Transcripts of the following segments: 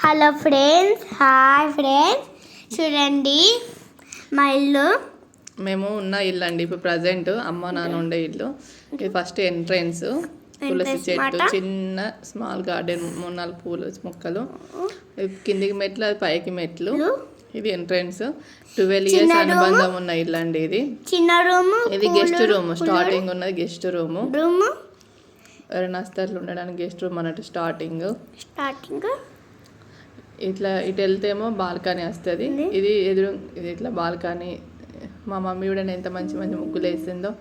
Hello friends, hi friends. చూడండి మా ఇల్లు. మేము ఉన్న ఇల్లు అండి ఇప్పుడు ప్రజెంట్ అమ్మ నాన్న ఉండే ఇల్లు. ఇది ఫస్ట్ ఎంట్రన్స్, తులసి చెట్టు, చిన్న స్మాల్ గార్డెన్, 3-4 పూల మొక్కలు, కిందికి మెట్లు, అది పైకి మెట్లు. ఇది ఎంట్రన్స్. 12 years అనుబంధం ఉన్న ఇల్లు అండి ఇది. చిన్న రూమ్, ఇది గెస్ట్ రూమ్. స్టార్టింగ్ ఉన్నది గెస్ట్ రూమ్. ఎవరైనా వస్తారు ఉండడానికి గెస్ట్ రూమ్ అన్నట్టు స్టార్టింగ్. ఇట్లా ఇటు వెళ్తేమో బాల్కనీ వస్తుంది. ఇది ఇట్లా బాల్కనీ. మా మమ్మీ కూడా ఎంత మంచి మంచి ముగ్గులు వేసిందో.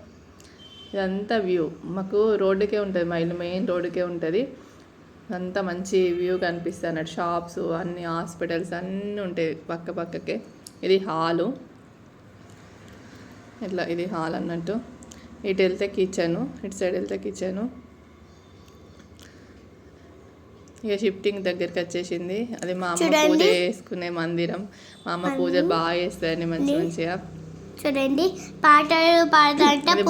ఇదంతా వ్యూ మాకు రోడ్డుకే ఉంటుంది, మా ఇల్లు మెయిన్ రోడ్డుకే ఉంటుంది. అంతా మంచి వ్యూ కనిపిస్తుంది అన్నట్టు. షాప్స్ అన్ని, హాస్పిటల్స్ అన్నీ ఉంటాయి పక్క పక్కకే. ఇది హాలు. ఇట్లా ఇది హాల్ అన్నట్టు. ఇటు వెళ్తే కిచెను, ఇటు సైడ్ వెళ్తే కిచెను. ఇక షిఫ్టింగ్ దగ్గరికి వచ్చేసింది. అది మా అమ్మ పూజ చేసుకునే మందిరం. మా అమ్మ పూజ బాగా చేస్తుంది మంచిగా. చూడండి పాటలు పాడుతుంటే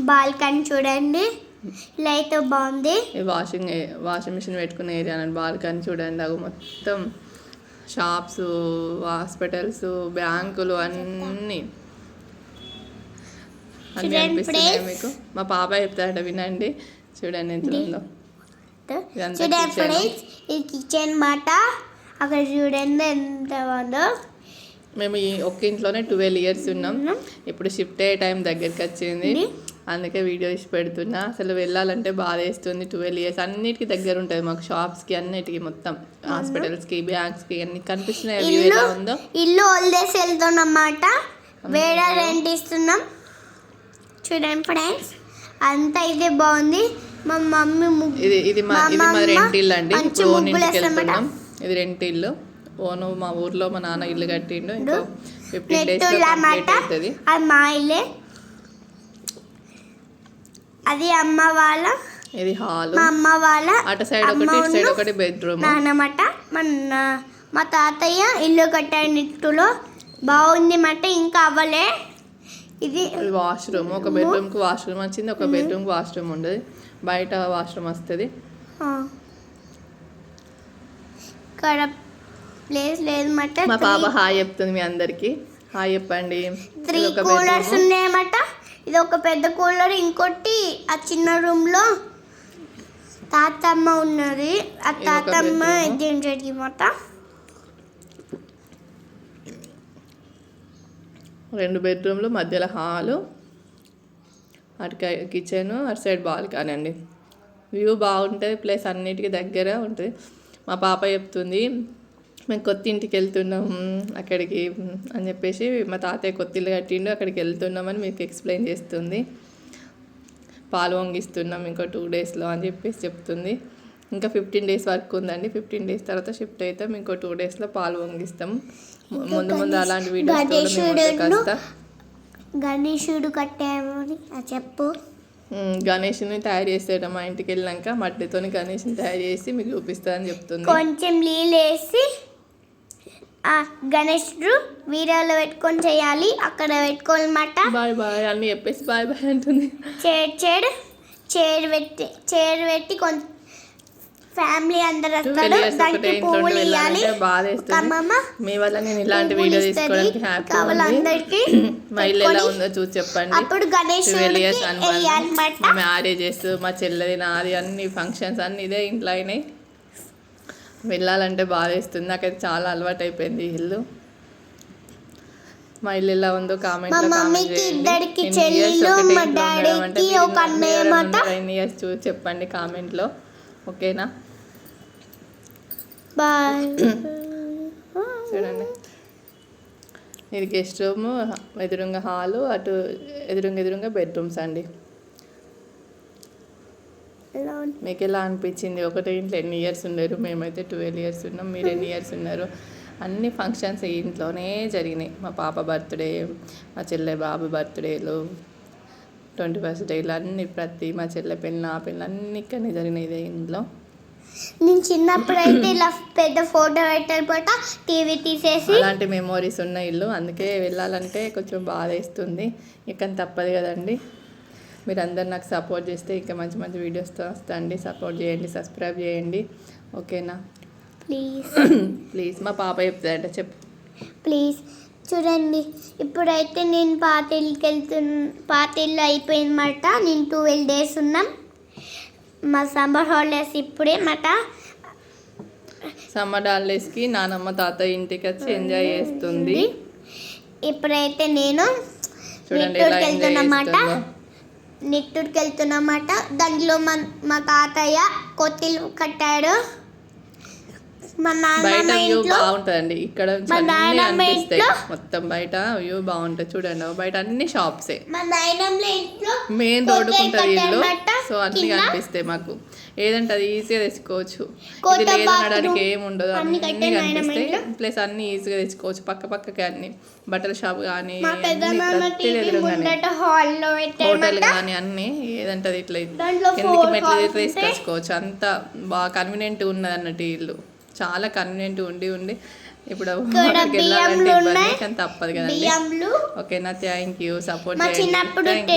బాల్కనీ చూడండి, ఇలా అయితే బాగుంది. వాషింగ్ మిషన్ పెట్టుకునే ఏరియా అన్నట్టు. బాల్కనీ చూడండి, అవి మొత్తం షాప్స్, హాస్పిటల్స్, బ్యాంకులు అన్నీ అనిపిస్తున్నాయి మీకు. మా పాప చెప్తాడ, వినండి. చూడండి ఎంత ఉందో. చూడండి ఫ్రెండ్స్, ఇది కిచెన్ మాట. అక్కడ చూడండి ఎంత బాగుందో. మేము ఈ ఒక్క ఇంట్లోనే 12 years ఉన్నాం. ఇప్పుడు షిఫ్ట్ అయ్యే టైం దగ్గరికి వచ్చింది, అందుకే వీడియో ఇచ్చి పెడుతున్నా. అసలు వెళ్ళాలంటే బాధ వేస్తుంది. 12 years అన్నిటికీ దగ్గర ఉంటుంది మాకు. షాప్స్కి అన్నిటికీ, మొత్తం హాస్పిటల్స్కి, బ్యాంక్స్కి అన్ని కనిపిస్తున్నాయి. ఎలా ఉందో ఇల్లు వదిలేసి వెళ్తున్నాం అన్నమాట. వేరే రెంట్ ఇస్తున్నాం. చూడండి ఫ్రెండ్స్, అంతా ఇదే బాగుంది. మా మమ్మీ ఇది మా రెంట్ ఇల్లు అండి. ఇప్పుడు ఓన్ ఇంటికి వెళ్తున్నాం. ఇది రెంట్ ఇల్లు. ఓను మా ఊర్లో మా నాన్న ఇల్లు కట్టిండు. ఇంకో 15 days కంప్లీట్ అవుతుంది. అది మా ఇల్లే. అది అమ్మ వాళ్ళ, ఇది హాల్. మా అమ్మ వాళ్ళ అటు సైడ్ ఒకటి, ఇటు సైడ్ ఒకటి బెడ్రూమ్. నాన్నమాట మా తాతయ్య ఇల్లు కట్టాడు ఇంట్లో. బాగుంది మాట, ఇంకా అవ్వలే. ఇది వాష్రూమ్. ఒక బెడ్రూమ్కి వాష్రూమ్ వచ్చింది, ఒక బెడ్రూమ్కి వాష్రూమ్ ఉండదు. బయట వాష్రూమ్ వస్తుంది. ఇక్కడ ప్లేస్ లేదు మాట. మా పాప హాయ్ చెప్తుంది మీ అందరికి. హాయ్ చెప్పండి. 3 కూలర్స్ ఉన్నాయన్నమాట. ఇది ఒక పెద్ద కూలర్, ఇంకోటి ఆ చిన్న రూమ్ లో తాతమ్మ ఉన్నది. ఆ తాతమ్మ ఏంటి మాట. 2 bedrooms, మధ్యలో హాలు, అటు కిచెన్, అటు సైడ్ బాల్కనీ అండి. వ్యూ బాగుంటుంది, ప్లేస్ అన్నిటికీ దగ్గర ఉంటుంది. మా పాప చెప్తుంది, మేము కొత్త ఇంటికి వెళ్తున్నాం అక్కడికి అని చెప్పేసి. మా తాతయ్య కొత్త ఇల్లు కట్టిండు, అక్కడికి వెళ్తున్నామని మీకు ఎక్స్ప్లెయిన్ చేస్తుంది. పాలు వంగిస్తున్నాం ఇంకో 2 daysలో అని చెప్పేసి చెప్తుంది. ఇంకా 15 days వరకు ఉందండి. 15 days తర్వాత షిఫ్ట్ అవుతాం. ఇంకో 2 daysలో పాలు వంగిస్తాం. ముందు అలాంటి వీడియోస్. గణేశుడు కట్టామని చెప్పు. గణేష్ని తయారు చేస్తాడు. మా ఇంటికి వెళ్ళాక మట్టితో గణేష్ని తయారు చేసి మీకు చూపిస్తానని చెప్తుంది. కొంచెం నీళ్ళు వేసి గణేశుడు వీడియోలో పెట్టుకొని చేయాలి. అక్కడ పెట్టుకోవాలన్నమాట. బాయ్ బాయ్ అని చెప్పేసి బాయ్ బాయ్ అంటుంది. చైర్ పెట్టి కొంచెం ఫ్యామిలీ అందరు వస్తారు. దానికి పువ్వులు ఇవ్వాలి. మీ వల్ల నేను ఇలాంటి వీడియో తీసుకోవడానికి హ్యాపీ ఉంది. మా ఇల్లు ఎలా ఉందో చూసి చెప్పండి. అప్పుడు మ్యారేజెస్, మా చెల్లెది, నాది, అన్ని ఫంక్షన్స్ అన్ని ఇదే ఇంట్లో అయినాయి. వెళ్ళాలంటే బాధ వేస్తుంది. నాకైతే చాలా అలవాటు అయిపోయింది ఈ ఇల్లు. మా ఇల్లు ఎలా ఉందో కామెంట్ చూసి చెప్పండి కామెంట్లో. ఓకేనా? బాయ్. చూడండి, ఇది గెస్ట్ రూమ్, ఎదురుగా హాలు, అటు ఎదురుగా బెడ్రూమ్స్ అండి. మీకు ఎలా అనిపించింది? ఒకటే ఇంట్లో ఎన్ని ఇయర్స్ ఉన్నారు? మేమైతే 12 years ఉన్నాం. మీరు ఎన్ని ఇయర్స్ ఉన్నారు? అన్ని ఫంక్షన్స్ ఈ ఇంట్లోనే జరిగినాయి. మా పాప బర్త్డే, మా చెల్లె బాబు బర్త్డేలు, 21st డేలు అన్ని, ప్రతి మా చెల్లె పెళ్ళి, నా పెళ్ళి అన్ని ఇక్కడనే జరిగినాయి ఇదే ఇంట్లో. నేను చిన్నప్పుడు అయితే ఇలా పెద్ద ఫోటో పెట్టాలన్నమాట, టీవీ తీసేసి. అలాంటి మెమోరీస్ ఉన్న ఇల్లు. అందుకే వెళ్ళాలంటే కొంచెం బాధ వేస్తుంది. ఇక తప్పదు కదండి. మీరు అందరు నాకు సపోర్ట్ చేస్తే ఇంకా మంచి మంచి వీడియోస్తో వస్తాండి. సపోర్ట్ చేయండి, సబ్స్క్రైబ్ చేయండి. ఓకేనా? ప్లీజ్ ప్లీజ్ మా పాప చెప్తాదంట చెప్పు. ప్లీజ్ చూడండి, ఇప్పుడైతే నేను పాత ఇల్లు అయిపోయిందన్నమాట. నేను 12 days ఉన్నాం. మా సమ్మర్ హాలిడేస్ ఇప్పుడే మాట. సమ్మర్ హాలిడేస్కి నానమ్మ తాతయ్య ఇంటికి వచ్చి ఎంజాయ్ చేస్తుంది. ఇప్పుడైతే నేను చూడండి ఎలా ఎంజాయ్ చేస్తుందో. నిట్టూరుకి వెళ్తున్నమాట. దాంట్లో మా తాతయ్య కొత్తిల్లు కట్టాడు. మా బయట నాన్నమ్మ వ్యూ ఇంట్లో బాగుంటుందండి. ఇక్కడ నుంచి మా అన్ని నాయనమ్మ అనిపిస్తాయి. ఇంట్లో మొత్తం బయట వ్యూ బాగుంటుంది చూడండి. బయట అన్ని షాప్సే, మా నాయనమ్మ ఇంట్లో మెయిన్ రోడ్డుకు ఉంటుంది ఇల్లు. కట్టారన్నమాట. సో అన్ని కింద కనిపిస్తాయి మాకు. ఏదంటే అది ఈజీగా తెచ్చుకోవచ్చు. కోట ఇది లేదు అనడానికి bathroom ఏమి ఉండదు, అన్ని అన్ని కట్టారు నాయనమ్మ కనిపిస్తాయి. ఇంట్లో. ప్లస్ అన్ని ఈజీగా తెచ్చుకోవచ్చు. పక్క పక్కకి అన్ని బట్టల షాప్ కానీ మా పెద్దనాన్న ప్రతి టీవీ ఎదురుగానే ముందట హాల్లో హోటల్ పెట్టారన్నమాట. కానీ అన్ని ఏదంటే అది ఇట్లా దాంట్లో ఎందుకు 4 మెట్లు halls తీసుకొచ్చుకోవచ్చు. అంత బాగా కన్వీనియంట్ ఉన్నది అన్నట్టు ఈ ఇల్లు. చాలా కన్వీనియంట్ ఉండి ఇప్పుడు ఇక్కడ అక్కడికి వెళ్ళాలంటే బియ్యంలు ఇబ్బంది, ఉన్నాయి. కానీ తప్పదు కదండి. బియ్యంలు ఓకేనా, థ్యాంక్ యూ సపోర్ట్ మా చేయండి. చిన్నప్పుడు Thank you.